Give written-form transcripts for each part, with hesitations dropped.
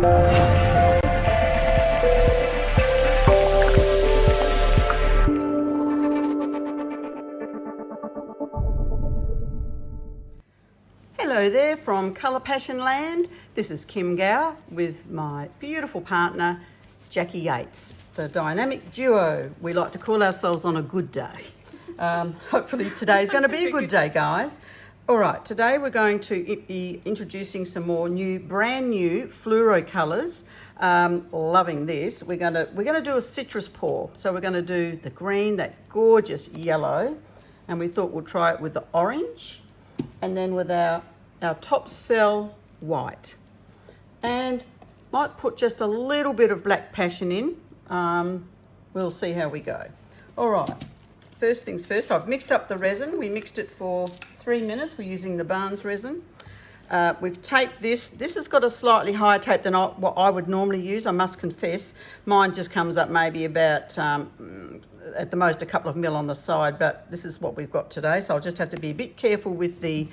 Hello there from Colour Passion Land. This is Kim Gower with my beautiful partner Jackie Yates, the dynamic duo we like to call ourselves on a good day. Hopefully today's going to be a good day, guys. All right, today we're going to be introducing some more brand new fluoro colours. Loving this. We're going to do a citrus pour. So we're going to do the green, that gorgeous yellow, and we thought we'll try it with the orange, and then with our top cell white, and might put just a little bit of black passion in. We'll see how we go. All right, first things first, I've mixed up the resin. We mixed it for 3 minutes. We're using the Barnes resin. We've taped this. This has got a slightly higher tape than what I would normally use, I must confess. Mine just comes up maybe about at the most a couple of mil on the side, but this is what we've got today, so I'll just have to be a bit careful with the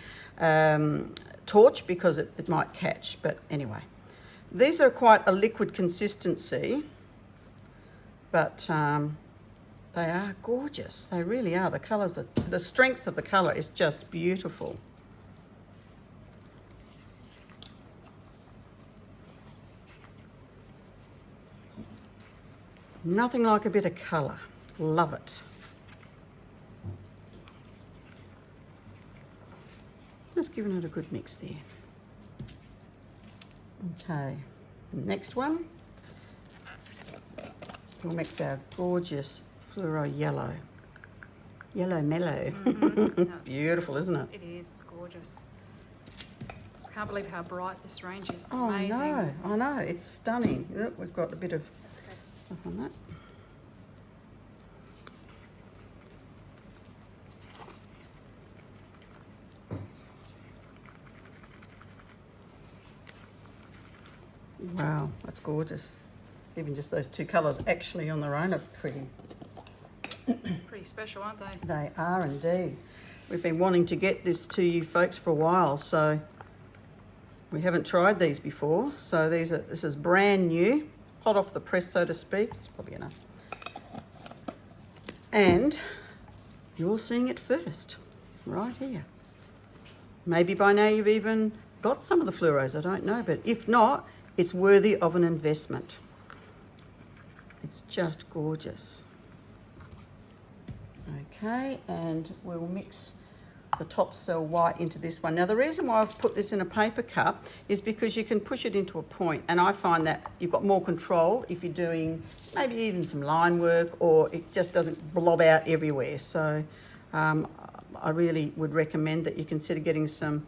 torch because it might catch. But anyway, these are quite a liquid consistency, but they are gorgeous. They really are. The colours are, the strength of the colour is just beautiful. Nothing like a bit of colour. Love it. Just giving it a good mix there. Okay, next one. We'll mix our gorgeous fluoro yellow. Yellow mellow. Beautiful, isn't it? It is, it's gorgeous. Just can't believe how bright this range is. It's amazing. amazing. I know, it's stunning. Look, we've got a bit of stuff on that. Wow, that's gorgeous. Even just those two colours actually on their own are pretty special, aren't they? They are indeed. We've been wanting to get this to you folks for a while, so we haven't tried these before. So this is brand new, hot off the press, so to speak. It's probably enough. And you're seeing it first, right here. Maybe by now you've even got some of the fluoros, I don't know, but if not, it's worthy of an investment. It's just gorgeous. Okay, and we'll mix the top cell white into this one. Now, the reason why I've put this in a paper cup is because you can push it into a point, and I find that you've got more control if you're doing maybe even some line work, or it just doesn't blob out everywhere. So I really would recommend that you consider getting some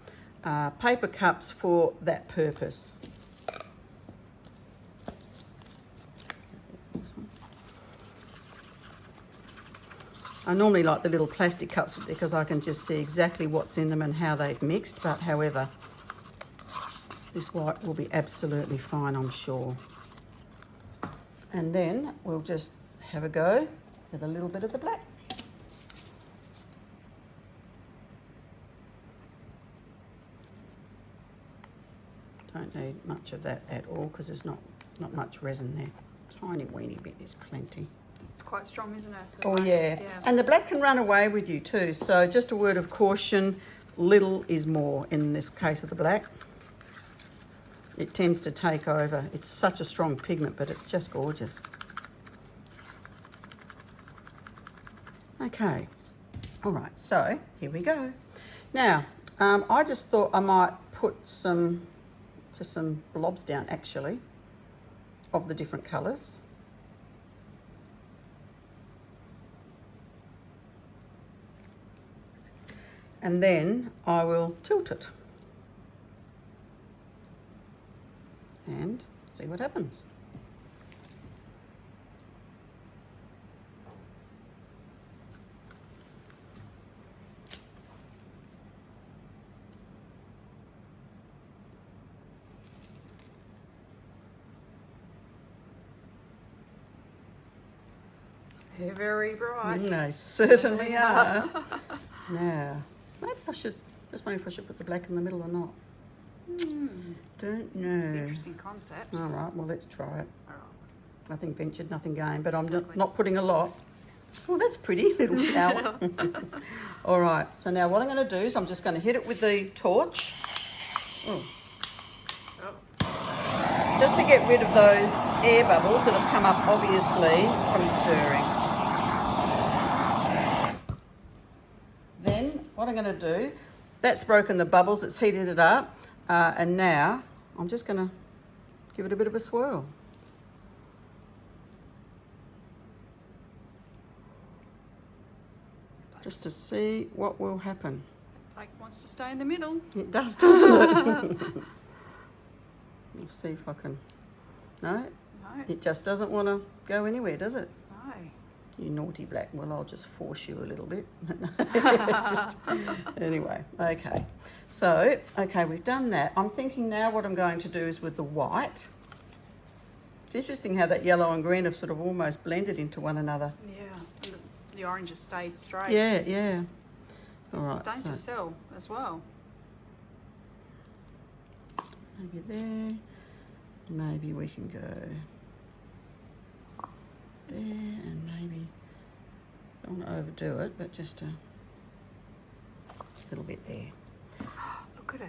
paper cups for that purpose. I normally like the little plastic cups because I can just see exactly what's in them and how they've mixed, but however, this white will be absolutely fine, I'm sure. And then we'll just have a go with a little bit of the black. Don't need much of that at all because there's not much resin there. Tiny weeny bit is plenty. It's quite strong, isn't it? Oh yeah. And the black can run away with you too. So just a word of caution, little is more in this case of the black. It tends to take over. It's such a strong pigment, but it's just gorgeous. Okay. All right, so here we go. Now, I just thought I might put some blobs down actually of the different colours. And then I will tilt it and see what happens. They're very bright. They certainly are. Now, maybe I should, just wondering if I should put the black in the middle or not. Don't know. It's an interesting concept. All right, well, let's try it. All right. Nothing ventured, nothing gained, but I'm Exactly. not putting a lot. Oh, that's pretty, little flower. All right, so now what I'm going to do is I'm just going to hit it with the torch. Oh. Oh. Just to get rid of those air bubbles that have come up, obviously, from stirring. Then what I'm going to do, that's broken the bubbles, it's heated it up, and now I'm just going to give it a bit of a swirl. Just to see what will happen. Like wants to stay in the middle. It does, doesn't it? Let's see if I can. No, No. it just doesn't want to go anywhere, does it? No. You naughty black. Well, I'll just force you a little bit. It's just... Anyway, okay. So, okay, we've done that. I'm thinking now what I'm going to do is with the white. It's interesting how that yellow and green have sort of almost blended into one another. Yeah. And the orange has stayed straight. Yeah, yeah. It's All a right, danger so cell as well. maybe there. Maybe we can go there, and maybe don't want to overdo it, but just a little bit there. Look at it.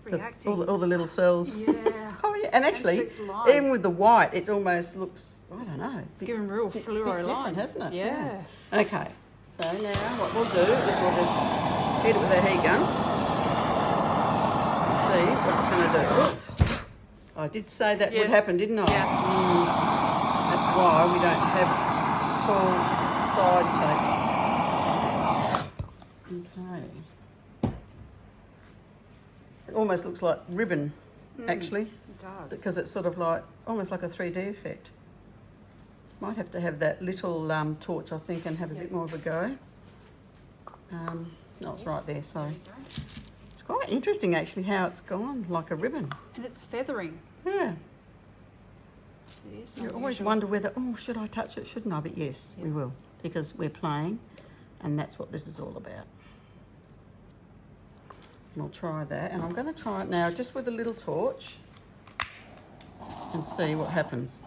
'Cause Reacting. all the little cells. Yeah. Oh yeah, and actually, it's live. even with the white, it almost looks, I don't know, It's given real bit fluoro different, line. hasn't it? Yeah. Okay, so now what we'll do is we'll just hit it with a heat gun. See what it's going to do. Oh, I did say that would Yes. happen, didn't I? Yeah. That's why we don't have tall side tapes. Okay. It almost looks like ribbon, actually, It does. because it's sort of like, almost like a 3D effect. Might have to have that little torch, I think, and have a bit more of a go. No, it's right there, sorry. There we go. It's quite interesting, actually, how it's gone, like a ribbon. And it's feathering. Yeah. It is You always unusual. wonder whether, oh, should I touch it, shouldn't I? But yes, we will, because we're playing, and that's what this is all about. And I'll try that, and I'm going to try it now just with a little torch and see what happens.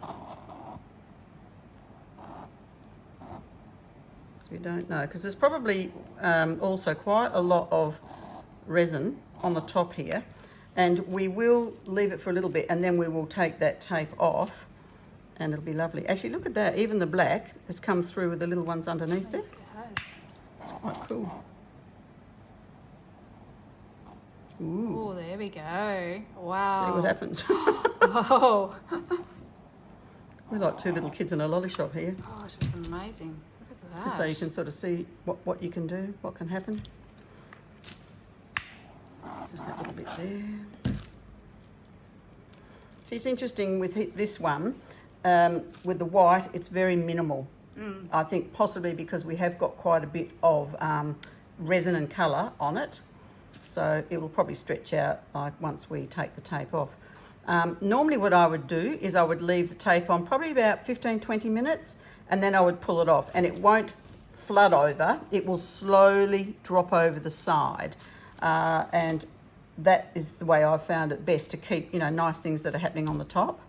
We don't know, because there's probably also quite a lot of resin on the top here, and we will leave it for a little bit, and then we will take that tape off, and it'll be lovely. Actually, look at that, even the black has come through with the little ones underneath there. It has. It's quite cool. Ooh, Oh, there we go. Wow. see what happens. Whoa. We're like two little kids in a lolly shop here, Oh, it's just amazing. Look at that. just so you can sort of see what you can do, what can happen. Just that little bit there. See, it's interesting with this one, with the white, it's very minimal. I think possibly because we have got quite a bit of resin and colour on it, so it will probably stretch out like once we take the tape off. Normally what I would do is I would leave the tape on probably about 15-20 minutes, and then I would pull it off, and it won't flood over, it will slowly drop over the side, and that is the way I've found it best to keep, you know, nice things that are happening on the top.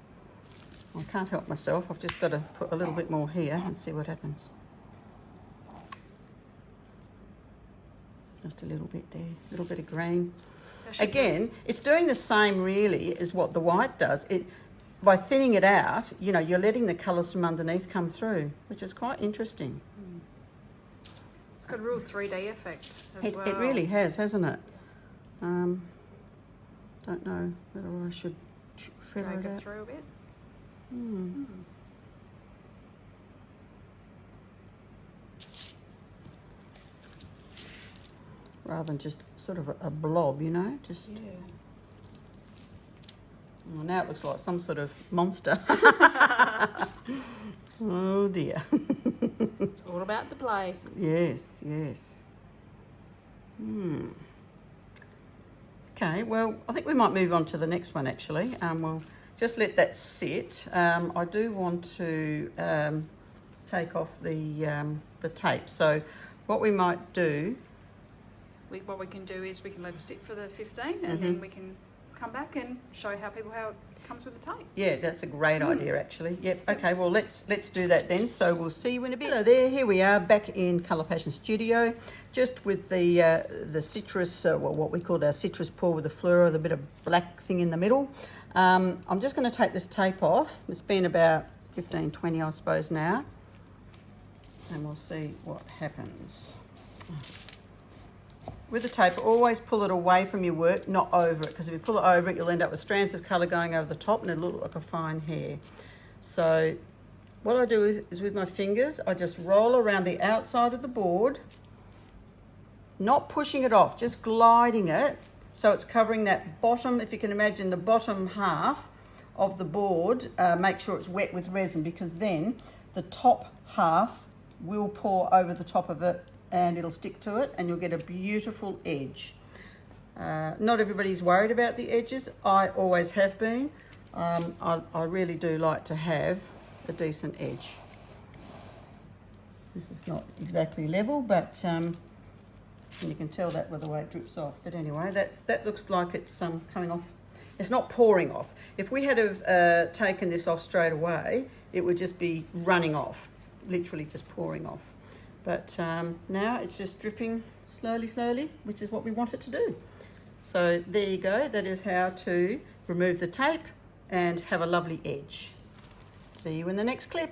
I can't help myself, I've just got to put a little bit more here and see what happens. Just a little bit there, a little bit of green. It's actually Again, it's doing the same really as what the white does. By thinning it out, you know, you're letting the colours from underneath come through, which is quite interesting. It's got a real 3D effect as well. It really has, hasn't it? Don't know whether I should feather Drag it it out. through a bit. Rather than just sort of a blob, you know, just... Yeah. Well, now it looks like some sort of monster. Oh dear. It's all about the play. Yes, yes. Okay, well, I think we might move on to the next one actually. We'll just let that sit. I do want to take off the tape. So what we might do... What we can do is we can let it sit for the 15 and then we can come back and show how it comes with the tape. Yeah, that's a great idea actually. Yep. Okay, well let's do that then. So we'll see you in a bit. Hello there. Here we are back in Colour Passion Studio, just with the citrus, well, what we called our citrus pour with the Fluro, the bit of black thing in the middle. I'm just going to take this tape off. It's been about 15, 20, I suppose now, and we'll see what happens. With the tape, always pull it away from your work, not over it, because if you pull it over it, you'll end up with strands of colour going over the top and it'll look like a fine hair. So what I do is with my fingers, I just roll around the outside of the board, not pushing it off, just gliding it so it's covering that bottom, if you can imagine the bottom half of the board. Make sure it's wet with resin, because then the top half will pour over the top of it and it'll stick to it and you'll get a beautiful edge. Not everybody's worried about the edges. I always have been. I really do like to have a decent edge. This is not exactly level, but you can tell that with the way it drips off. But anyway, that looks like it's coming off. It's not pouring off. If we had have taken this off straight away, it would just be running off, literally just pouring off. But now it's just dripping slowly, which is what we want it to do. So there you go. That is how to remove the tape and have a lovely edge. See you in the next clip.